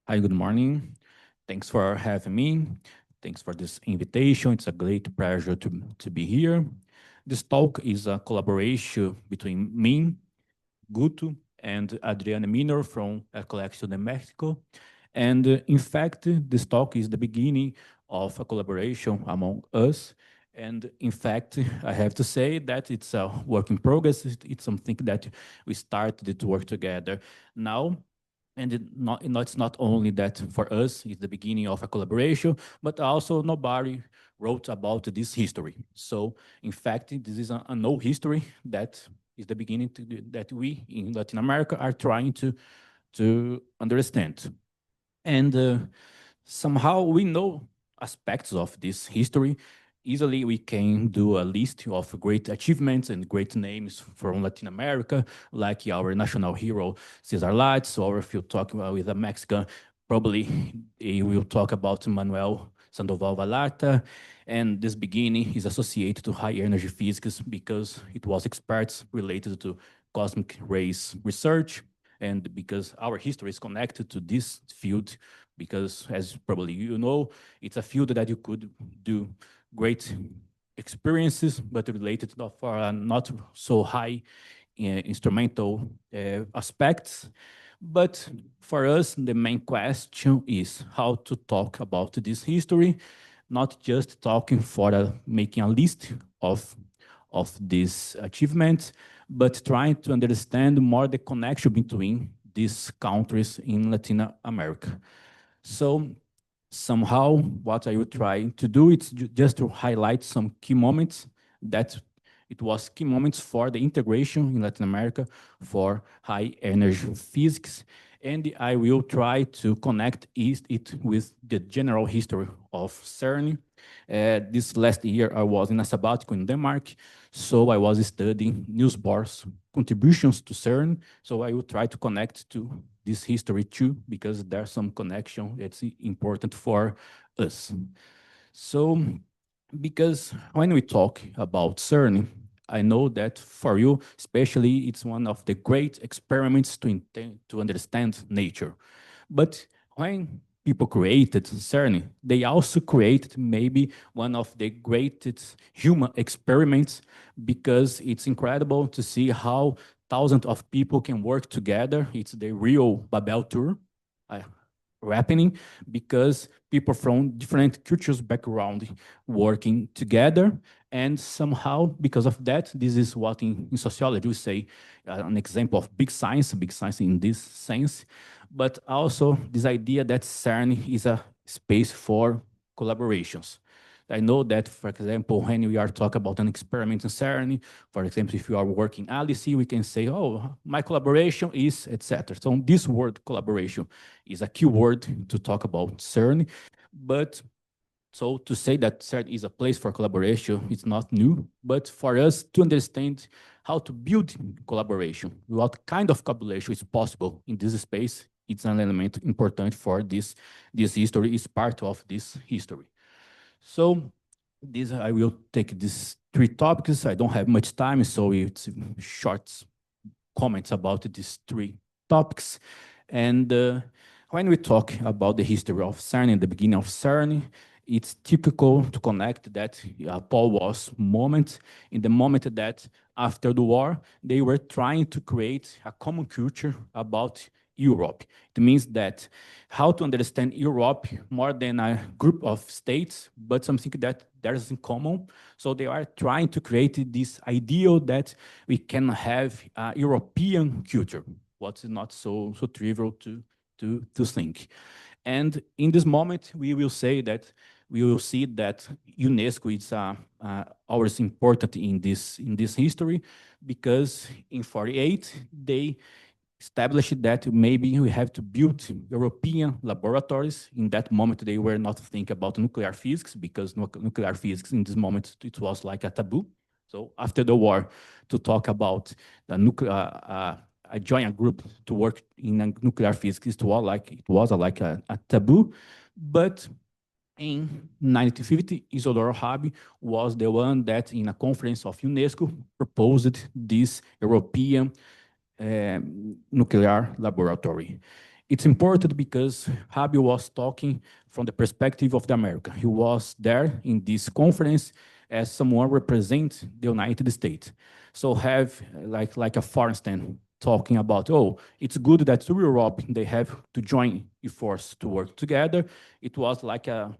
Hi, good morning. Thanks for having me. Thanks for this invitation. It's a great pleasure to be here. This talk is a collaboration between me, Guto, and Adriana Minor from a collection in Mexico. And in fact, this talk is the beginning of a collaboration among us. And in fact, I have to say that it's a work in progress. It's something that we started to work together now, and it's not only that for us, it's the beginning of a collaboration, but also nobody wrote about this history. So in fact, this is a no history that is the beginning that we in Latin America are trying to understand. And somehow we know aspects of this history. Easily we can do a list of great achievements and great names from Latin America, like our national hero Cesar Lattes, or if you talk with a Mexican, probably we'll talk about Manuel Sandoval Vallarta. And this beginning is associated to high energy physics because it was experts related to cosmic rays research, and because our history is connected to this field, because as probably you know, it's a field that you could do great experiences, but related for not so high instrumental aspects. But for us, the main question is how to talk about this history, not just talking for making a list of these achievements, but trying to understand more the connection between these countries in Latin America. So somehow what I will try to do is just to highlight some key moments that it was key moments for the integration in Latin America for high energy physics. And I will try to connect it with the general history of CERN. This last year, I was in a sabbatical in Denmark, so I was studying Niels Bohr's contributions to CERN. So I will try to connect to this history too, because there's some connection that's important for us. So, because when we talk about CERN, I know that for you, especially, it's one of the great experiments to understand nature. But when people created CERN, they also created maybe one of the greatest human experiments, because it's incredible to see how thousands of people can work together. It's the real Babel tour happening, because people from different cultures background working together. And somehow, because of that, this is what in sociology we say an example of big science in this sense, but also this idea that CERN is a space for collaborations. I know that, for example, when we are talking about an experiment in CERN, for example, if you are working ALICE, we can say, oh, my collaboration is, etc. So this word collaboration is a key word to talk about CERN. But so to say that CERN is a place for collaboration, it's not new, but for us to understand how to build collaboration, what kind of collaboration is possible in this space, it's an element important for this history, is part of this history. So this, I will take these three topics. I don't have much time, so it's short comments about these three topics. And when we talk about the history of CERN and the beginning of CERN, it's typical to connect that Paul was moment, in the moment that after the war, they were trying to create a common culture about Europe. It means that how to understand Europe more than a group of states, but something that there is in common. So they are trying to create this ideal that we can have a European culture, what's not so trivial to think. And in this moment, we will say that we will see that UNESCO is always important in this history, because in 48 they established that maybe we have to build European laboratories. In that moment, they were not thinking about nuclear physics, because nuclear physics in this moment, it was like a taboo. So after the war, to talk about the nuclear, I joined a group to work in nuclear physics. It was like a taboo. But in 1950, Isidoro Rabi was the one that, in a conference of UNESCO, proposed this European nuclear laboratory. It's important because Rabi was talking from the perspective of the America. He was there in this conference as someone represents the United States. So have like a foreign stand talking about, oh, it's good that through Europe they have to join efforts to work together. It was like a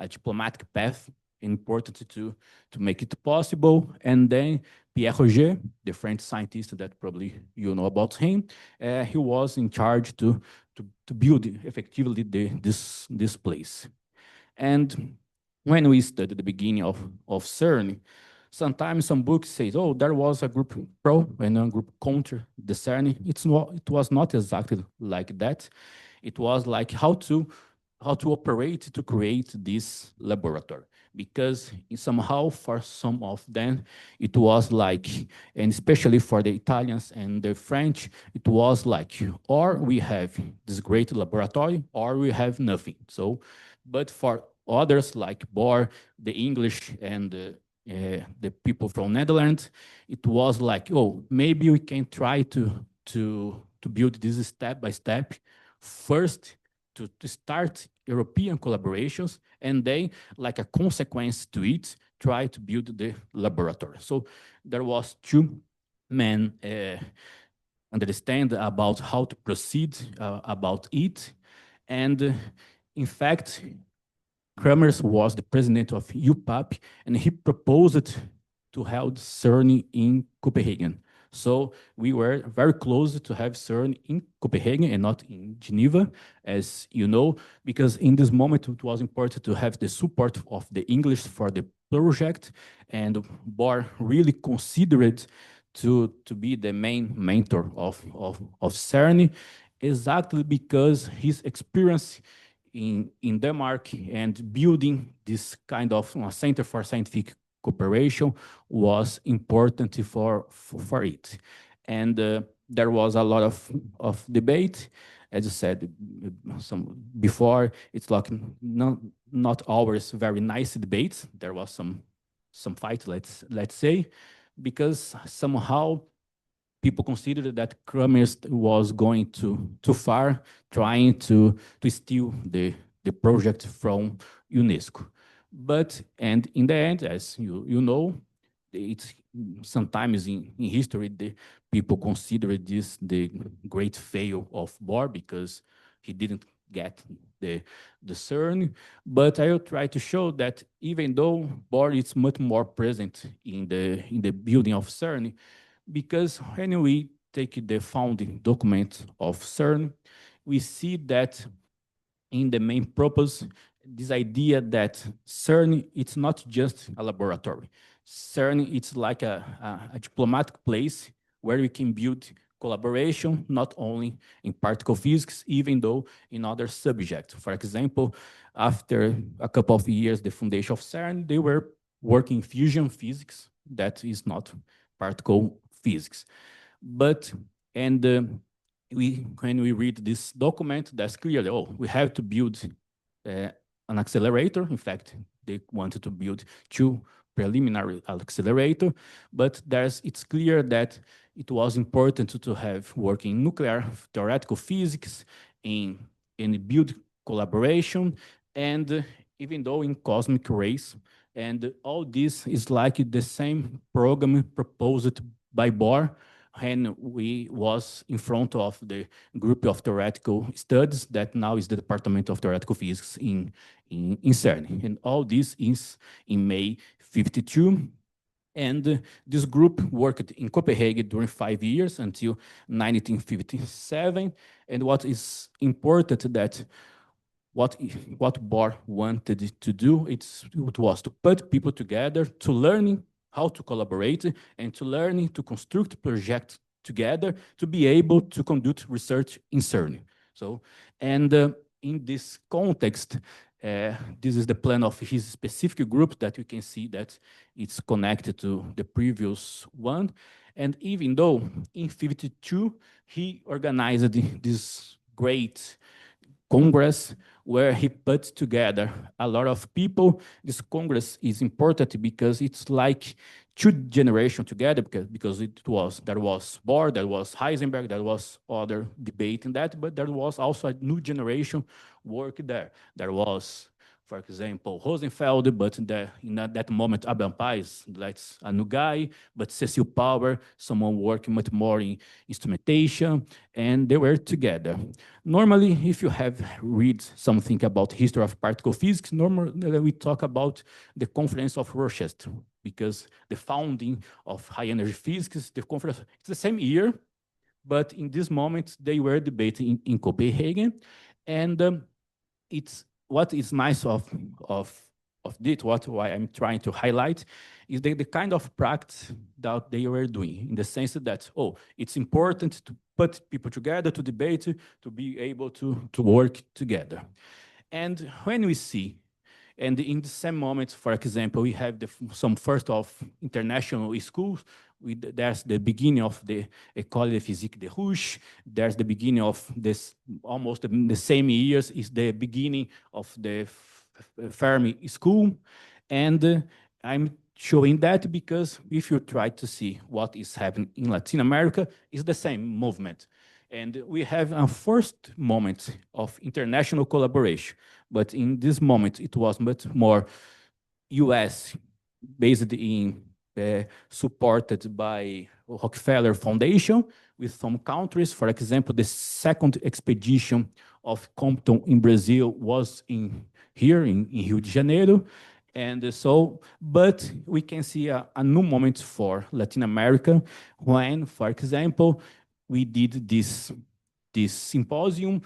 diplomatic path important to make it possible. And then Pierre Roger, the French scientist that probably you know about him, he was in charge to build effectively this place. And when we study the beginning of CERN, sometimes some books say, oh, there was a group pro and a group contra the CERN. It was not exactly like that. It was like how to operate to create this laboratory, because somehow for some of them it was like, and especially for the Italians and the French, it was like, or we have this great laboratory or we have nothing. So, but for others like Bohr, the English and the people from Netherlands, it was like, oh, maybe we can try to build this step by step first, to start European collaborations, and then, like a consequence to it, try to build the laboratory. So there was two men understand about how to proceed about it. And in fact, Kramers was the president of UPAP, and he proposed to hold CERN in Copenhagen. So we were very close to have CERN in Copenhagen and not in Geneva, as you know, because in this moment it was important to have the support of the English for the project, and Bohr really considered to be the main mentor of CERN, exactly because his experience in Denmark and building this kind of Center for Scientific Cooperation was important for it. And there was a lot of debate. As I said before, it's like not always very nice debates. There was some fight, let's say, because somehow people considered that Kramers was going too far, trying to steal the project from UNESCO. But, and in the end, as you know, it's sometimes in history, the people consider this the great fail of Bohr because he didn't get the CERN. But I will try to show that even though Bohr is much more present in the building of CERN, because when we take the founding document of CERN, we see that in the main purpose, this idea that CERN, it's not just a laboratory. CERN, it's like a diplomatic place where we can build collaboration, not only in particle physics, even though in other subjects. For example, after a couple of years, the foundation of CERN, they were working fusion physics, that is not particle physics. But, and when we read this document, that's clearly, oh, we have to build an accelerator. In fact, they wanted to build two preliminary accelerator, but it's clear that it was important to have working nuclear theoretical physics in build collaboration, and even though in cosmic rays, and all this is like the same program proposed by Bohr when we was in front of the group of theoretical studies that now is the Department of Theoretical Physics in CERN. And all this is in May 52. And this group worked in Copenhagen during 5 years until 1957. And what is important that what Bohr wanted to do, it was to put people together, to learning how to collaborate, and to learning to construct projects together to be able to conduct research in CERN. So, and in this context, this is the plan of his specific group that you can see that it's connected to the previous one. And even though in 52, he organized this great Congress where he put together a lot of people. This Congress is important because it's like two generations together because there was Bohr, there was Heisenberg, there was other debate in that, but there was also a new generation work there. There was, for example, Rosenfeld, but in that moment, Abraham Pais, that's a new guy, but Cecil Power, someone working much more in instrumentation, and they were together. Normally, if you have read something about history of particle physics, normally we talk about the Conference of Rochester, because the founding of high energy physics, the conference, it's the same year, but in this moment, they were debating in Copenhagen, and it's what is nice of this, why I'm trying to highlight, is the kind of practice that they were doing, in the sense that, oh, it's important to put people together to debate, to be able to work together. And when we see, and in the same moment, for example, we have some first of international schools. There's the beginning of the École de Physique de Rouge. There's the beginning of this, almost the same years is the beginning of the Fermi School. And I'm showing that because if you try to see what is happening in Latin America, it's the same movement. And we have a first moment of international collaboration. But in this moment, it was much more US based in supported by Rockefeller Foundation with some countries. For example, the second expedition of Compton in Brazil was here in Rio de Janeiro. And so, but we can see a new moment for Latin America when, for example, we did this symposium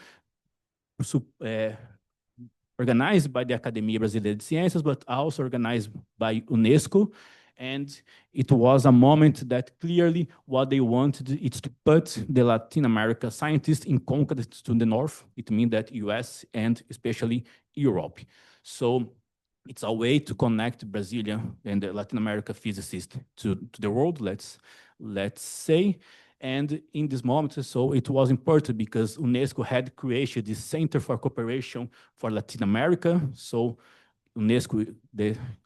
organized by the Academia Brasileira de Ciências, but also organized by UNESCO. And it was a moment that clearly what they wanted is to put the Latin America scientists in contact to the north. It means that US and especially Europe. So it's a way to connect Brazilian and the Latin America physicists to the world, let's say. And in this moment, so it was important because UNESCO had created this Center for Cooperation for Latin America. So UNESCO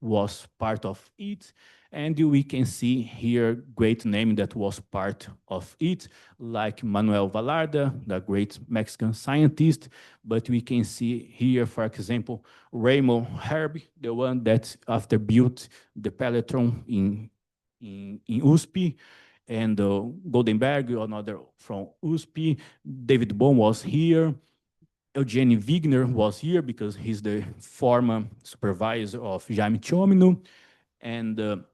was part of it. And we can see here great name that was part of it, like Manuel Vallarda, the great Mexican scientist. But we can see here, for example, Raymond Herb, the one that after built the Peletron in USP, and Goldenberg, another from USP. David Bohm was here. Eugene Wigner was here because he's the former supervisor of Jaime Chomino. And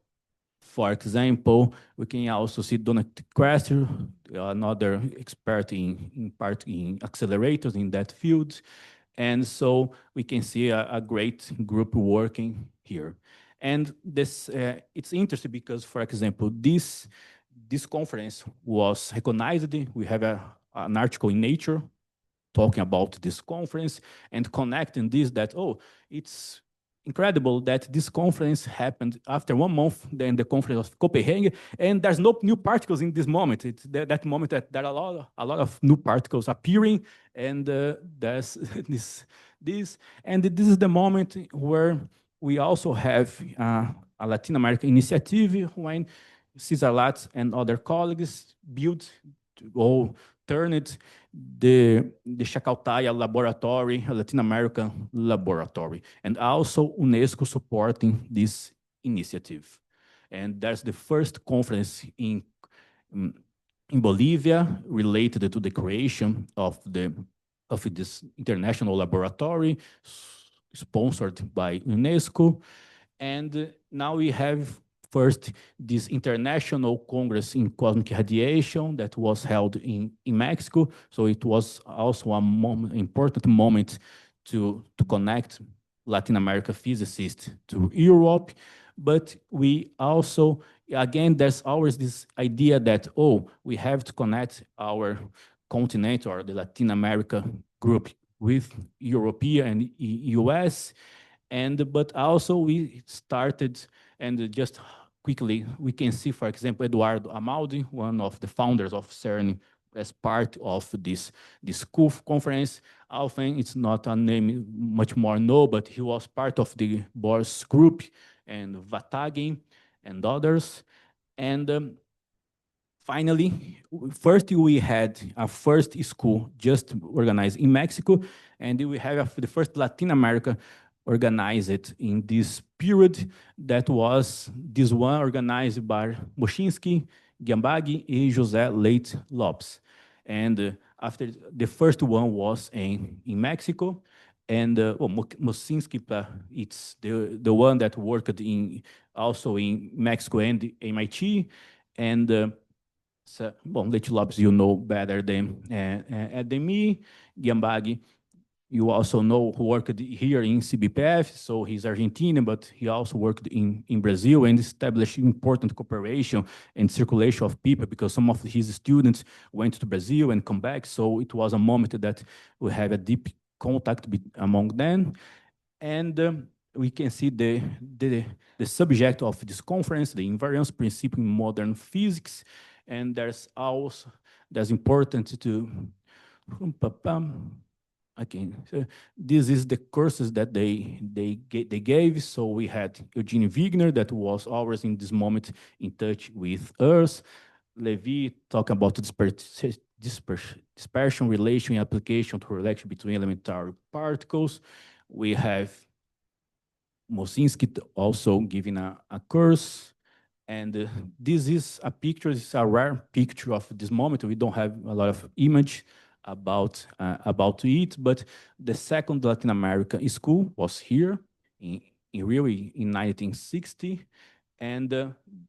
for example, we can also see Donald Craster, another expert in accelerators in that field. And so we can see a great group working here. And this it's interesting because, for example, this conference was recognized. We have an article in Nature talking about this conference and connecting this that, oh, it's incredible that this conference happened after 1 month, then the conference of Copenhagen, and there's no new particles in this moment. It's that moment that there are a lot of new particles appearing, and there's this, and this is the moment where we also have a Latin American initiative when Cesar Latz and other colleagues built or turned the Chacautaya laboratory, a Latin American laboratory, and also UNESCO supporting this initiative. And that's the first conference in Bolivia related to the creation of this international laboratory sponsored by UNESCO. And now we have first this International Congress in Cosmic Radiation that was held in Mexico. So it was also an important moment to connect Latin America physicists to Europe. But we also, again, there's always this idea that, oh, we have to connect our continent or the Latin America group with European and US. But also we started, and just quickly, we can see, for example, Eduardo Amaldi, one of the founders of CERN, as part of this conference. Often it's not a name much more known, but he was part of the Bohr's group and Vatagen. and others. And finally, first we had a first school just organized in Mexico, and we have the first Latin America organized in this period. That was this one organized by Moshinsky, Giambagi, and José Leite Lopes. And after the first one was in Mexico, and Mosinski, it's the one that worked in also in Mexico and MIT, and so, Leite Lopes you know better than me. Giambagi, you also know, who worked here in CBPF, so he's Argentinian, but he also worked in Brazil and established important cooperation and circulation of people, because some of his students went to Brazil and come back, so it was a moment that we have a deep contact among them. And we can see the subject of this conference, the invariance principle in modern physics, and that's important to okay. So this is the courses that they gave. So we had Eugene Wigner, that was always in this moment in touch with us. Levy talking about dispersion relation in application to relation between elementary particles. We have Mosinski also giving a course. And this is a picture, it's a rare picture of this moment. We don't have a lot of image about it, but the second Latin American school was here in Rio in 1960. And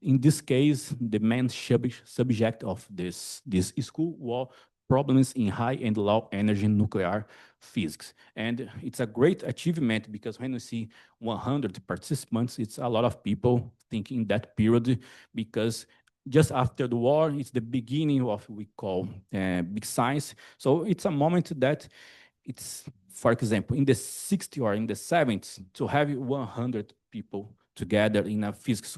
in this case, the main subject of this school was problems in high and low energy nuclear physics. And it's a great achievement, because when you see 100 participants, it's a lot of people thinking that period, because just after the war, it's the beginning of what we call big science. So it's a moment that it's, for example, in the 60s or in the 70s, to have 100 people together in a physics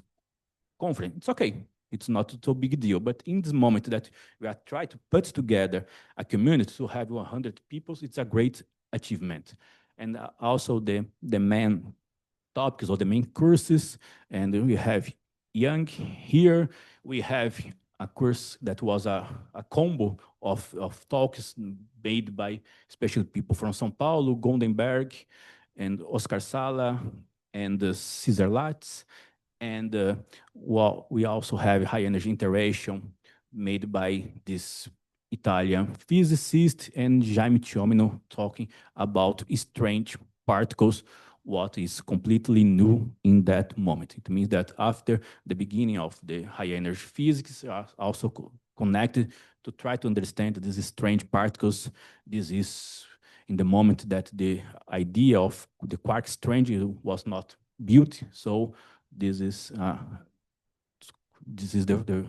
conference, it's okay. It's not so big deal. But in this moment that we are trying to put together a community to have 100 people, it's a great achievement. And also the main topics or the main courses, and we have Young here. We have a course that was a combo of talks made by especially people from São Paulo, Gondenberg, and Oscar Sala, and Cesar Latz. And well, we also have high energy interaction made by this Italian physicist, and Jaime Chiomino talking about strange particles, what is completely new in that moment. It means that after the beginning of the high energy physics are also connected to try to understand these strange particles. This is in the moment that the idea of the quark strange was not built. So this is the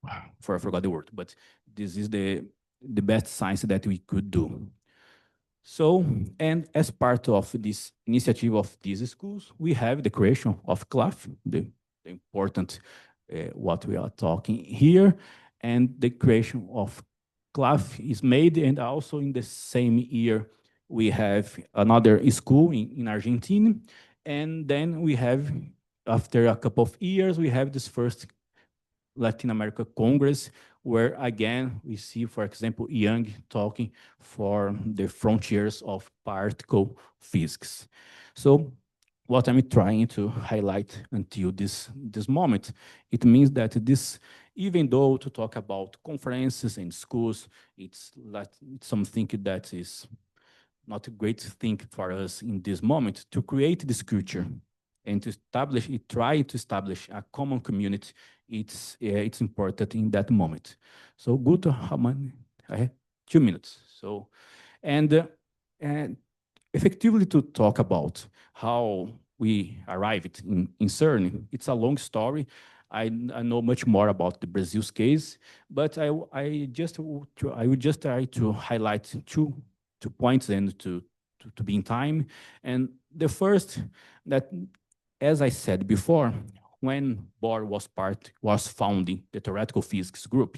I forgot the word, but this is the best science that we could do. So, and as part of this initiative of these schools, we have the creation of CLAF, the important what we are talking here, and the creation of CLAF is made, and also in the same year we have another school in Argentina, and then we have, after a couple of years, we have this first Latin America Congress, where again we see, for example, Young talking for the frontiers of particle physics. So what I'm trying to highlight until this moment, it means that this, even though to talk about conferences and schools, it's something that is not a great thing for us in this moment, to create this culture and to try to establish a common community. It's important in that moment. So good, how many? I have 2 minutes. So, and effectively to talk about how we arrived in CERN, it's a long story. I know much more about the Brazil's case, but I would just try to highlight two points and to be in time. And the first, that, as I said before, when Bohr was founding the theoretical physics group,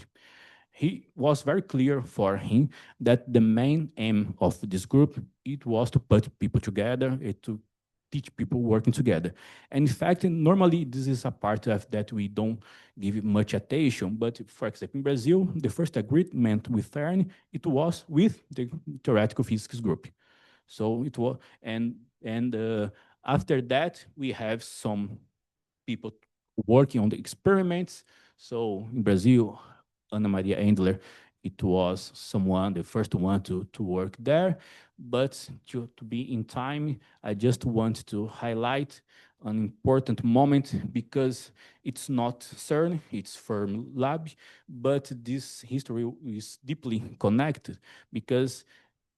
he was very clear for him that the main aim of this group, it was to put people together, to teach people working together. And in fact, normally this is a part of that we don't give much attention. But for example, in Brazil, the first agreement with CERN, it was with the theoretical physics group. So it was, and after that, we have some people working on the experiments. So in Brazil, Ana Maria Endler, it was someone, the first one to work there. But to be in time, I just want to highlight an important moment because it's not CERN, it's Fermilab, but this history is deeply connected because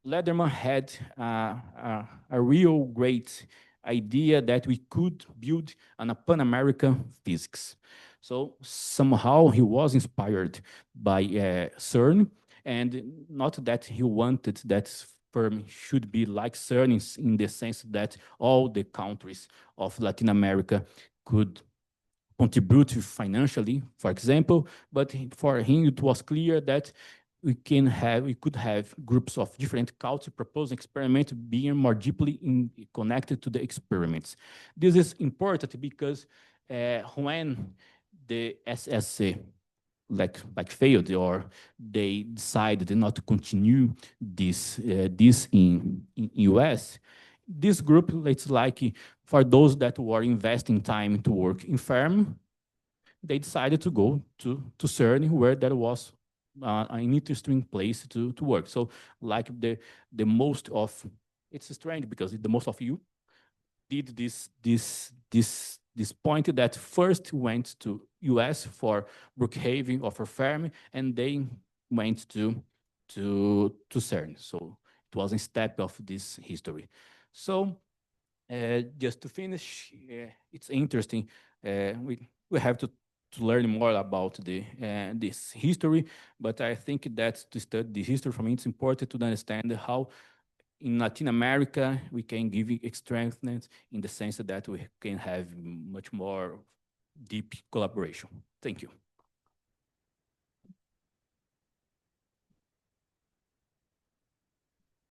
Lederman had a real great idea that we could build a Pan-American physics. So somehow he was inspired by CERN, and not that he wanted that firm should be like CERN in the sense that all the countries of Latin America could contribute financially, for example, but for him it was clear that we could have groups of different cultures proposing experiments being more deeply connected to the experiments. This is important because when the SSC failed or they decided not to continue this in US, this group, it's like for those that were investing time to work in firm, they decided to go to CERN, where there was an interesting place to work. So like the most of, it's strange because the most of you did this point that first went to US for Brookhaven or for Fermi, and they went to CERN. So it was a step of this history. So just to finish, it's interesting. We have to learn more about this history, but I think that to study the history for me, it's important to understand how in Latin America we can give strengthness in the sense that we can have much more deep collaboration. Thank you.